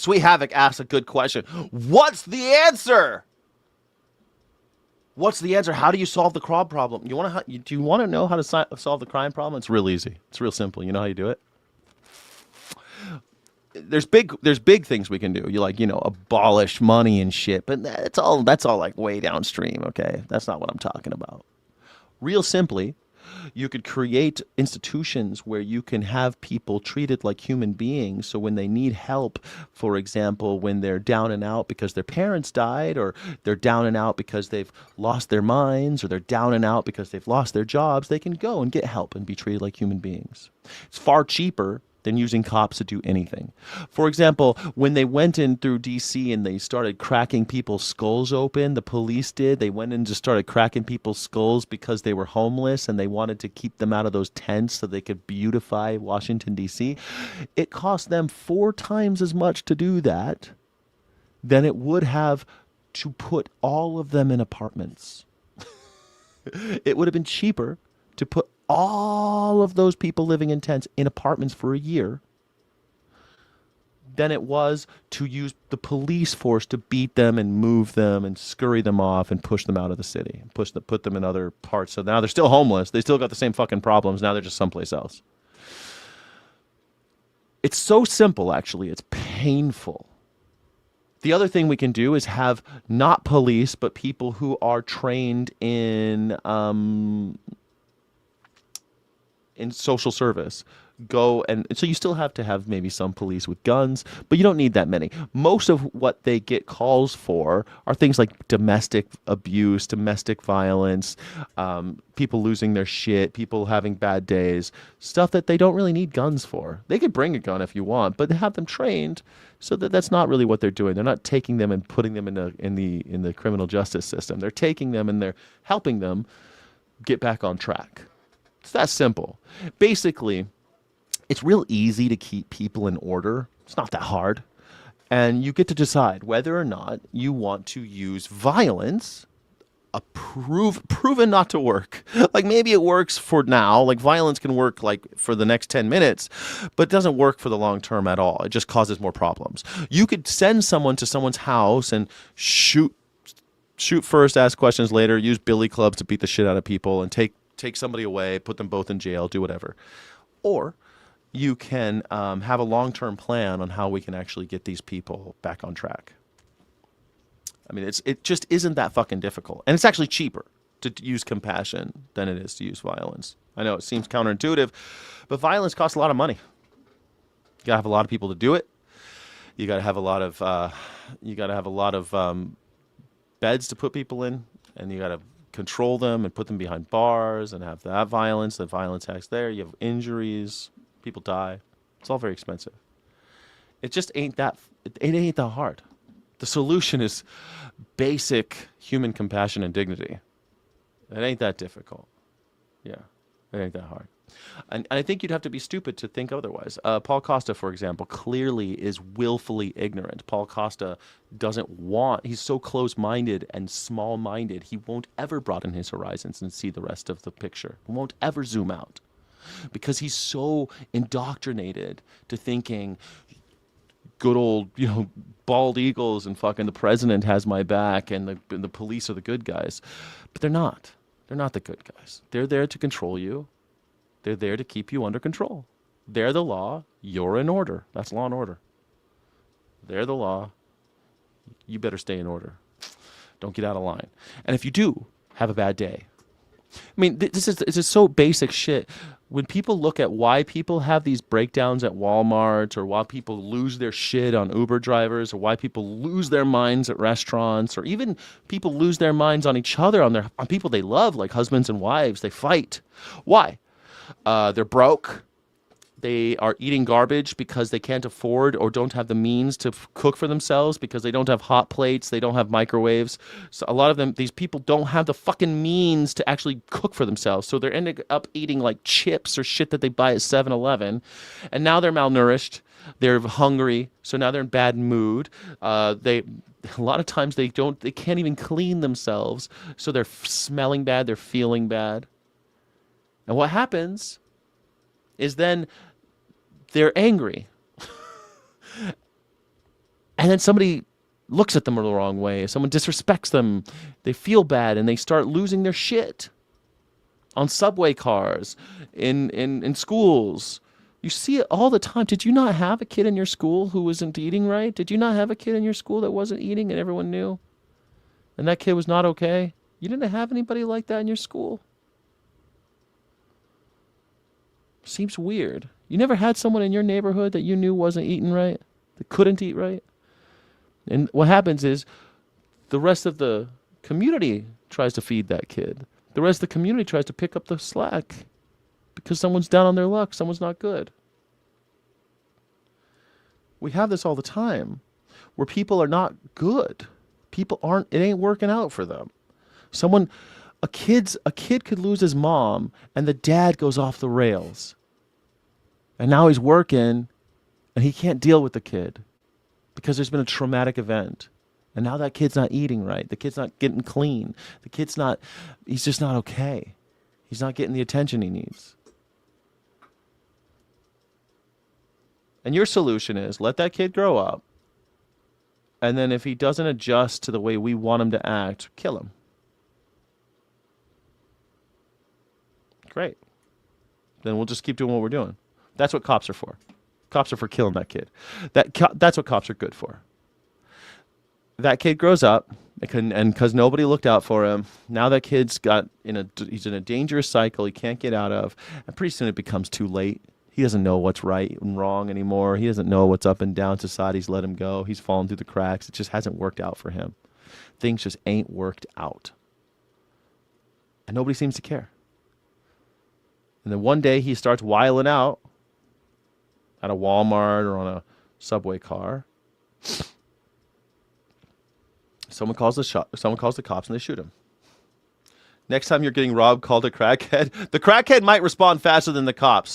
Sweet Havoc asks a good question. What's the answer? What's the answer? How do you solve the crime problem? Do you want to know how to solve the crime problem? It's real easy. It's real simple. You know how you do it? There's big things we can do. Abolish money and shit, but that's all like way downstream, okay? That's not what I'm talking about. Real simply, you could create institutions where you can have people treated like human beings. So when they need help, for example, when they're down and out because their parents died, or they're down and out because they've lost their minds, or they're down and out because they've lost their jobs, they can go and get help and be treated like human beings. It's far cheaper than using cops to do anything. For example, when they went in through DC and they started cracking people's skulls open, the police did. They went in and just started cracking people's skulls because they were homeless and they wanted to keep them out of those tents so they could beautify Washington, DC. It cost them 4 times as much to do that than it would have to put all of them in apartments. It would have been cheaper to put all of those people living in tents in apartments for a year than it was to use the police force to beat them and move them and scurry them off and push them out of the city, put them in other parts. So now they're still homeless. They still got the same fucking problems. Now they're just someplace else. It's so simple, actually. It's painful. The other thing we can do is have not police, but people who are trained in social service go, and so you still have to have maybe some police with guns, but you don't need that many. Most of what they get calls for are things like domestic abuse, domestic violence, people losing their shit, people having bad days, stuff that they don't really need guns for. They could bring a gun if you want, but have them trained so that that's not really what they're doing. They're not taking them and putting them in the criminal justice system. They're taking them and they're helping them get back on track. It's that simple. Basically, it's real easy to keep people in order. It's not that hard. And you get to decide whether or not you want to use violence, proven not to work. Like maybe it works for now, like violence can work like for the next 10 minutes, but it doesn't work for the long term at all. It just causes more problems. You could send someone to someone's house and shoot first, ask questions later, use billy clubs to beat the shit out of people and take somebody away, put them both in jail, do whatever. Or you can have a long-term plan on how we can actually get these people back on track. I mean, it just isn't that fucking difficult. And it's actually cheaper to use compassion than it is to use violence. I know it seems counterintuitive, but violence costs a lot of money. You gotta have a lot of people to do it. You gotta have a lot of beds to put people in, and you gotta control them and put them behind bars and have that violence. The violence acts there. You have injuries. People die. It's all very expensive. It just ain't that. It ain't that hard. The solution is basic human compassion and dignity. It ain't that difficult. Yeah, it ain't that hard. And I think you'd have to be stupid to think otherwise. Paul Costa, for example, clearly is willfully ignorant. Paul Costa he's so close-minded and small-minded, he won't ever broaden his horizons and see the rest of the picture. He won't ever zoom out because he's so indoctrinated to thinking good old, bald eagles and fucking the president has my back and the police are the good guys. But they're not. They're not the good guys. They're there to control you. They're there to keep you under control. They're the law. You're in order. That's law and order. They're the law. You better stay in order. Don't get out of line. And if you do, have a bad day. I mean, this is so basic shit. When people look at why people have these breakdowns at Walmart, or why people lose their shit on Uber drivers, or why people lose their minds at restaurants, or even people lose their minds on each other, on people they love, like husbands and wives, they fight. Why? They're broke. They are eating garbage because they can't afford or don't have the means to cook for themselves because they don't have hot plates, they don't have microwaves. So a lot of them, these people don't have the fucking means to actually cook for themselves. So they're ending up eating like chips or shit that they buy at 7-Eleven. And now they're malnourished. They're hungry. So now they're in bad mood. A lot of times they can't even clean themselves. So they're smelling bad. They're feeling bad. And what happens is then they're angry. And then somebody looks at them the wrong way. Someone disrespects them. They feel bad and they start losing their shit on subway cars, in schools. You see it all the time. Did you not have a kid in your school who wasn't eating right? Did you not have a kid in your school that wasn't eating and everyone knew? And that kid was not okay? You didn't have anybody like that in your school? Seems weird. You never had someone in your neighborhood that you knew wasn't eating right, that couldn't eat right? And what happens is the rest of the community tries to feed that kid. The rest of the community tries to pick up the slack because someone's down on their luck, someone's not good. We have this all the time where people are not good. People aren't, it ain't working out for them. A kid could lose his mom and the dad goes off the rails. And now he's working and he can't deal with the kid because there's been a traumatic event. And now that kid's not eating right. The kid's not getting clean. He's just not okay. He's not getting the attention he needs. And your solution is let that kid grow up. And then if he doesn't adjust to the way we want him to act, kill him. Great. Then we'll just keep doing what we're doing. That's what cops are for. Cops are for killing that kid. That's what cops are good for. That kid grows up, and because nobody looked out for him, now that kid's he's in a dangerous cycle he can't get out of, and pretty soon it becomes too late. He doesn't know what's right and wrong anymore. He doesn't know what's up and down. Society's let him go. He's fallen through the cracks. It just hasn't worked out for him. Things just ain't worked out. And nobody seems to care. And then one day he starts wiling out at a Walmart or on a subway car. Someone calls the cops and they shoot him. Next time you're getting robbed, called a crackhead. The crackhead might respond faster than the cops.